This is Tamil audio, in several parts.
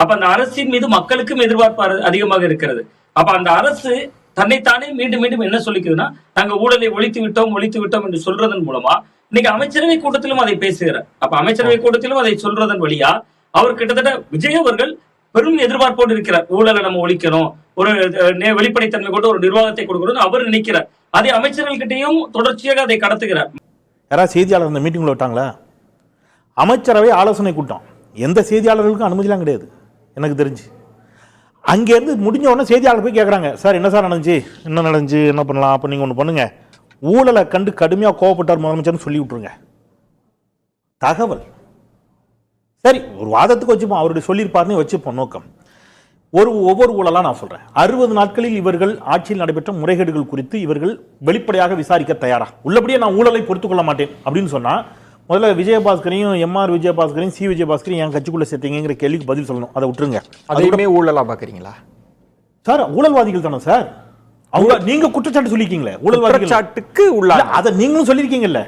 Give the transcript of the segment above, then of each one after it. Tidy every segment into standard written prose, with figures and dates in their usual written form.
அப்ப அந்த அரசின் மீது மக்களுக்கும் எதிர்பார்ப்பு அதிகமாக இருக்கிறது. அப்ப அந்த அரசு தன்னைத்தானே மீண்டும் மீண்டும் என்ன சொல்லிக்குதுன்னா, நாங்க ஊழலை ஒழித்து விட்டோம் என்று சொல்றதன் மூலமா இன்னைக்கு அமைச்சரவை கூட்டத்திலும் அதை பேசுகிறார். அப்ப அமைச்சரவை கூட்டத்திலும் அதை சொல்றதன் வழியா அவர் கிட்டத்தட்ட விஜய் அவர்கள் பெரும் எதிர்பார்ப்போடு இருக்கிறார். ஊழலை நம்ம ஒழிக்கணும், ஒரு வெளிப்படைத்தன்மை கொண்டு ஒரு நிர்வாகத்தை கொடுக்கணும் அவர் நினைக்கிறார். அதே அமைச்சர்கள்கிட்டையும் தொடர்ச்சியாக அதை கடத்துகிறார். யாராவது செய்தியாளர் இந்த மீட்டிங்ல விட்டாங்களா? அமைச்சரவை ஆலோசனை கூட்டம், எந்த செய்தியாளர்களுக்கும் அனுமதிலாம் கிடையாது எனக்கு தெரிஞ்சு. அங்கேருந்து முடிஞ்ச உடனே செய்தியாளர் போய் கேட்குறாங்க, சார் என்ன சார் நடந்துச்சு, என்ன பண்ணலாம், அப்போ நீங்கள் ஒன்று பண்ணுங்க, ஊழலை கண்டு கடுமையாக கோவப்பட்டார் முதலமைச்சர்னு சொல்லி விட்டுருங்க. தகவல் சரி, ஒரு வாதத்துக்கு வச்சுப்போம், அவருடைய சொல்லியிருப்பாருன்னு வச்சுப்போம் நோக்கம். ஒவ்வொரு ஊழலாக நான் சொல்கிறேன். 60 நாட்களில் இவர்கள் ஆட்சியில் நடைபெற்ற முறைகேடுகள் குறித்து இவர்கள் வெளிப்படையாக விசாரிக்க தயாரா? உள்ளபடியே நான் ஊழலை பொறுத்துக் கொள்ள மாட்டேன் அப்படின்னு சொன்னால் முதல்ல விஜயபாஸ்கரையும் எம்ஆர் விஜயபாஸ்கரையும் சி விஜயபாஸ்கரையும் என் கட்சிக்குள்ள சேர்த்தீங்கிற கேள்விக்கு பதில் சொல்லணும். அதை விட்டுருங்க. அதுவுமே ஊழலா பார்க்குறீங்களா சார்? ஊழல்வாதிகள் தானே சார் அவங்க. நீங்க குற்றச்சாட்டு சொல்லிருக்கீங்களே, ஊழல்வாதிகளுக்கு உள்ள அதை நீங்களும் சொல்லியிருக்கீங்கல்ல.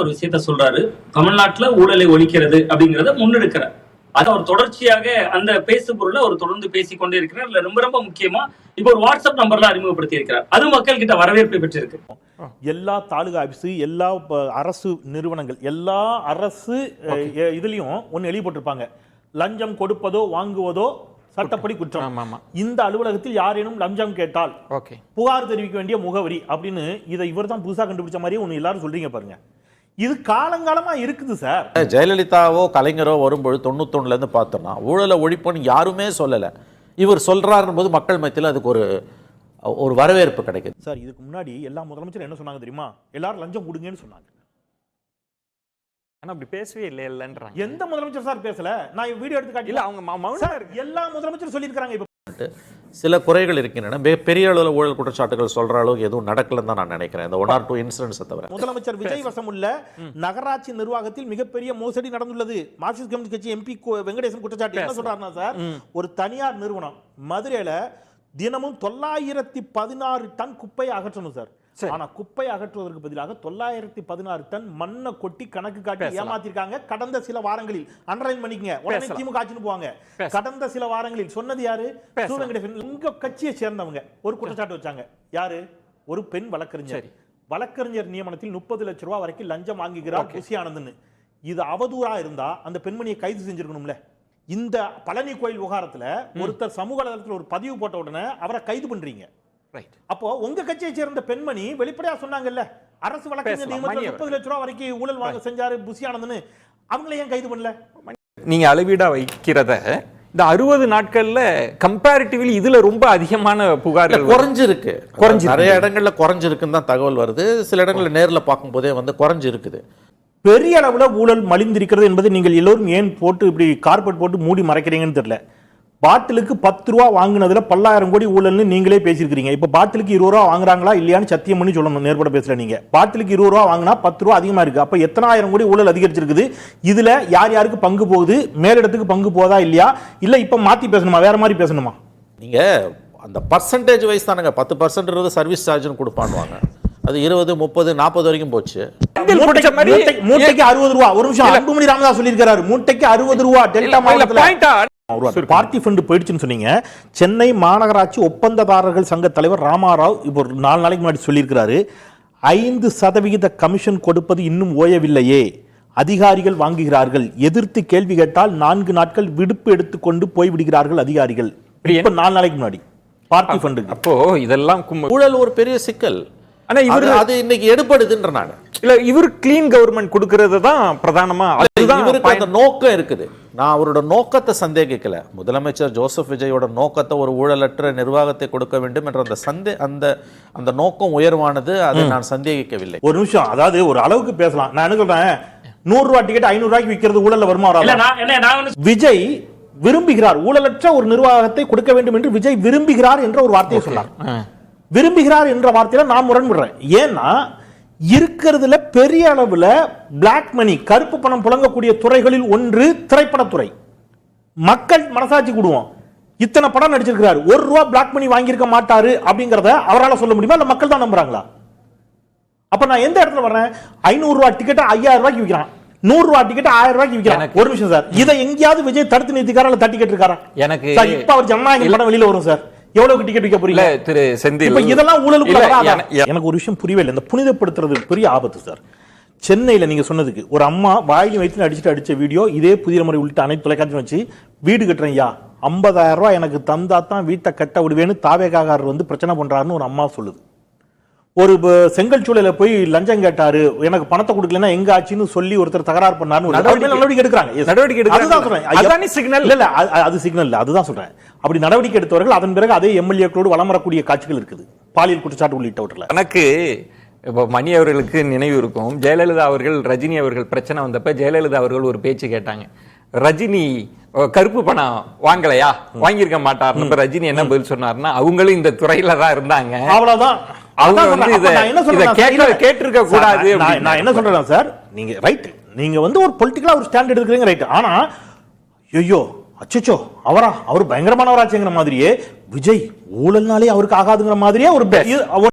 ஒரு விஷயத்த சொல்றாரு, தமிழ்நாட்டுல ஊழலை ஒழிக்கிறது அப்படிங்கறத முன்னெடுக்கிறார். அது அவர் தொடர்ச்சியாக அந்த பேசு பொருளை அவர் தொடர்ந்து பேசிக்கொண்டே இருக்கிறார். இல்ல ரொம்ப ரொம்ப முக்கியமா இப்ப ஒரு வாட்ஸ்அப் நம்பர்ல அறிமுகப்படுத்தி இருக்கிறார். அது மக்கள் கிட்ட வரவேற்பை பெற்றிருக்கு. எல்லா தாலுகா ஆபீஸ், எல்லா அரசு நிறுவனங்கள், எல்லா அரசு இதுலயும் ஒன்னு எழுதி போட்டிருப்பாங்க, லஞ்சம் கொடுப்பதோ வாங்குவதோ சட்டப்படி குற்றம். இந்த அலுவலகத்தில் யாரேனும் லஞ்சம் கேட்டால் புகார் தெரிவிக்க வேண்டிய முகவரி அப்படின்னு. இதை இவர் தான் புதுசா கண்டுபிடிச்ச மாதிரியே ஒன்னு எல்லாரும் சொல்றீங்க பாருங்க. இது காலங்காலமா இருக்குது சார். ஜெயலலிதாவோ கலைஞரோ வரும்போது 91ல இருந்து பார்த்தோம்னா ஊழலை ஒழிப்புன்னு யாருமே சொல்லலை. இவர் சொல்றாருன்னு போது மக்கள் மத்தியில் அதுக்கு ஒரு வரவேற்பு கிடைக்குது சார். இதுக்கு முன்னாடி எல்லா முதலமைச்சரும் என்ன சொன்னாங்க தெரியுமா? எல்லாரும் லஞ்சம் கொடுங்கன்னு சொன்னாங்க. ஆனா அப்படி பேசவே இல்லைன்றாங்க. எந்த முதலமைச்சர் சார் பேசல? நான் வீடியோ எடுத்து காட்டில அவங்க எல்லா முதலமைச்சரும் சொல்லியிருக்காங்க. இப்ப சில குறைகள் இருக்கின்றன. பெரிய அளவில் ஊழல் குற்றச்சாட்டுகள் சொல்ற அளவுக்கு எதுவும் நடக்கலன்னு தான் நான் நினைக்கிறேன். இந்த 1 or 2 இன்சிடென்ட்ஸ் தவிர. முதலமைச்சர் விஜய் வசமுள்ள நகராட்சி நிர்வாகத்தில் மிகப்பெரிய மோசடி நடந்துள்ளது. மார்க்சிஸ்ட் கம்யூனிஸ்ட் கட்சி எம்பி வெங்கடேசன் குற்றச்சாட்டு என்ன சொல்றாருன்னா சார், ஒரு தனியார் நிறுவனம் மதுரையில தினமும் 916 டன் குப்பையை அகற்றணும் சார். ஆனா குப்பை அகற்றுவதற்கு பதிலாக 916 டன் மண்ணை கொட்டி கணக்கு காட்டி ஏமாத்திருக்காங்க. கடந்த சில வாரங்களில் அண்டர்லைன் பண்ணிக்கங்க, உடனே திமுக ஆட்சின்னு போவாங்க. கடந்த சில வாரங்களில் சொன்னது யாரு? வெங்கடேசன் உங்க கட்சியை சேர்ந்தவங்க ஒரு குற்றச்சாட்டு வச்சாங்க. யாரு? ஒரு பெண் வழக்கறிஞர். வழக்கறிஞர் நியமனத்தில் 30 லட்சம் ரூபாய் வரைக்கும் லஞ்சம் வாங்குகிறார் புசி ஆனந்த்னு. இது அவதூறா இருந்தா அந்த பெண்மணியை கைது செஞ்சிருக்கணும்ல. இந்த பழனி கோயில் விவகாரத்துல ஒருத்தர் சமூக வலைதளத்தில் ஒரு பதிவு போட்ட உடனே அவரை கைது பண்றீங்க. அப்போ உங்க கட்சியை சேர்ந்த பெண்மணி வெளிப்படையா சொன்னாங்கல்ல, அரசு வழக்கறிஞர் நியமனத்தில் 30 லட்சம் ரூபாய் வரைக்கும் ஊழல் வாங்க செஞ்சாரு புசி ஆனந்த்னு. அவங்களை ஏன் கைது பண்ணல? நீங்க அளவீடா வைக்கிறத இந்த 60 நாட்கள்ல கம்பேரிட்டிவ்லி இதுல ரொம்ப அதிகமான புகார்கள் குறைஞ்சிருக்கு. நிறைய இடங்கள்ல குறைஞ்சிருக்குன்னு தான் தகவல் வருது. சில இடங்கள்ல நேர்ல பார்க்கும் போதே குறைஞ்சிருக்குது. பெரிய அளவுல ஊழல் மலிந்திருக்கிறது என்பதை நீங்கள் எல்லோரும் ஏன் போட்டு இப்படி கார்பெட் போட்டு மூடி மறைக்கிறீங்கன்னு தெரியல. பாட்டிலுக்கு 10 ரூபா வாங்கினதுல 10,000 கோடி ஊழல்னு நீங்களே பேசியிருக்கீங்க. இப்ப பாட்டிலுக்கு 20 ரூபா வாங்குறாங்களா இல்லையான்னு சத்தியம் பண்ணி சொல்லணும். நேர்பட பேசல. நீங்க பாட்டிலுக்கு 20 ரூபா வாங்கினா 10 ரூபா அதிகமா இருக்கு. அப்ப எத்தனை ஆயிரம் கோடி ஊழல் அதிகரிச்சிருக்குது? இதுல யார் யாருக்கு பங்கு போகுது? மேலிடத்துக்கு பங்கு போதா இல்லையா? இல்ல இப்ப மாத்தி பேசணுமா, வேற மாதிரி பேசணுமா? நீங்க அந்த பர்சன்டேஜ் வைஸ் தானுங்க. 10% சர்வீஸ் சார்ஜ்னு கொடுப்பானுவாங்க. அது 20, 30, 40 வரைக்கும் போச்சு. மூட்டைக்கு 60 ரூபா. ஒரு நிமிஷம், அன்புமணி ராமதாஸ் சொல்லியிருக்காரு மூட்டைக்கு 60 ரூபா. டெல்டா மாவட்டத்தில் பார்ட்டி ஃபண்ட் போயிடுச்சுன்னு சொன்னீங்க. சென்னை மாநகராட்சி ஒப்பந்ததாரர்கள் சங்க தலைவர் ராமாராவ் இப்போ ஒரு 4 நாளைக்கு முன்னாடி சொல்லியிருக்கிறாரு, 5% கமிஷன் கொடுப்பது இன்னும் ஓயவில்லையே, அதிகாரிகள் வாங்குகிறார்கள், எதிர்த்து கேள்வி கேட்டால் 4 நாட்கள் விடுப்பு எடுத்துக்கொண்டு போய்விடுகிறார்கள் அதிகாரிகள். 4 நாளைக்கு முன்னாடி பார்ட்டி ஃபண்ட். அப்போ இதெல்லாம் ஊழல் ஒரு பெரிய சிக்கல். ஆனா இவர் அது இன்னைக்கு எடுபடுதுன்றனால இல்ல, இவர் கிளீன் கவர்மெண்ட் கொடுக்கிறது தான் பிரதானமா. இவருக்கு அந்த நோக்கம் இருக்குது. நான் அவரோட நோக்கத்தை சந்தேகிக்கல. முதலமைச்சர் ஜோசப் விஜயோட நோக்கத்தை ஒரு ஊழலற்ற நிர்வாகத்தை கொடுக்க வேண்டும் என்ற அந்த நோக்கம் உயர்வானது. அதை நான் சந்தேகிக்கவில்லை. ஒரு நிமிஷம், அதாவது ஒரு அளவுக்கு பேசலாம். நான் என்ன சொல்றேன், 100 ரூபாய் டிக்கெட் 500 ரூபாய்க்கு விற்கிறது ஊழல்ல வருமா? விஜய் விரும்புகிறார், ஊழலற்ற ஒரு நிர்வாகத்தை கொடுக்க வேண்டும் என்று விஜய் விரும்புகிறார் என்ற ஒரு வார்த்தையை சொன்னார். விரும்புகிறார் என்ற வார்த்தையில நான் முரண்படுறேன். ஏன்னா இருக்கிறதுல பெரிய அளவுல பிளாக் மணி, கருப்பு பணம் புழங்கக்கூடிய துறைகளில் ஒன்று திரைப்படத்துறை. மக்கள் மனசாட்சி கூடுவோம், இத்தனை படம் நடிச்சிருக்கிறார், 1 ரூபா பிளாக் மணி வாங்கியிருக்க மாட்டாரு அப்படிங்கறத அவரால் சொல்ல முடியுமா? இல்ல மக்கள் தான் நம்புறாங்களா? அப்ப நான் எந்த இடத்துல வர்றேன்? 500 ரூபாய் டிக்கெட் 5000 ரூபாய்க்கு விற்கிறான். 100 ரூபாய் டிக்கெட் 1000 ரூபாய்க்கு விற்கிறாங்க. ஒரு நிமிஷம் சார், இதை எங்கேயாவது விஜய் தடுத்து நிறுத்திக்காரா இல்ல தட்டி கேட்டிருக்காரா? எனக்கு சார் இப்ப அவர் ஜனநாயகம் படம் வெளியில வரும் சார், எவ்வளவுக்கு டிக்கெட் விற்க போறீங்க? திரு செந்தில், இப்ப இதெல்லாம் ஊழலுக்கு வராதா? எனக்கு ஒரு விஷயம் புரியவே இல்லை. இந்த புனிதப்படுத்துறது பெரிய ஆபத்து சார். சென்னையில நீங்க சொன்னதுக்கு ஒரு அம்மா வாயிலும் வயிற்று அடிச்ச வீடியோ இதே புதிய முறை உள்ளிட்ட அனைத்து தொலைக்காட்சியும் வச்சு வீடு கட்டுறேன் ஐயா 50,000 ரூபாய் எனக்கு தந்தா தான் வீட்டை கட்ட விடுவேன்னு தாவேகாரர் வந்து பிரச்சனை பண்றாருன்னு ஒரு அம்மா சொல்லுது. ஒரு செங்கல் சூளையில போய் லஞ்சம் கேட்டாரு, எனக்கு பணத்தை கொடுக்கலன்னா எங்க ஆச்சுன்னு சொல்லி ஒருத்தர் தகராறு பண்ணாரு, நடவடிக்கை எடுக்கிறாங்க. அது சிக்னல் இல்ல, அதுதான் சொல்றேன். அப்படி நடவடிக்கை எடுத்தவர்கள் அதன் பிறகு அதே எம்எல்ஏக்களோடு வலம் வரக்கூடிய காட்சிகள் இருக்குது, பாலியல் குற்றச்சாட்டு உள்ளிட்டவற்றில். எனக்கு இப்போ மணி அவர்களுக்கு நினைவு இருக்கும், ஜெயலலிதா அவர்கள் ரஜினி அவர்கள் பிரச்சனை வந்தப்ப ஜெயலலிதா அவர்கள் ஒரு பேச்சு கேட்டாங்க, ரஜினி கருப்பு பணம் வாங்கலையா, வாங்கியிருக்க மாட்டார். ரஜினி என்ன பதில் சொன்னார்னா, அவங்களும் இந்த துறையில தான் இருந்தாங்க, அவ்வளவுதான், அவங்க வந்து இதை கேட்டிருக்க கூடாது. நான் என்ன சொல்றேன் சார், நீங்க ரைட், நீங்க வந்து ஒரு பொலிட்டிக்கலா ஒரு ஸ்டாண்ட் எடுக்கிறீங்க ரைட், ஆனா ஐயோ அச்சோ அவர் பயங்கரமானவராச்சுங்கிற மாதிரியே விஜய் ஊழல்னாலே அவருக்கு ஆகாதுங்கிற மாதிரியே ஒரு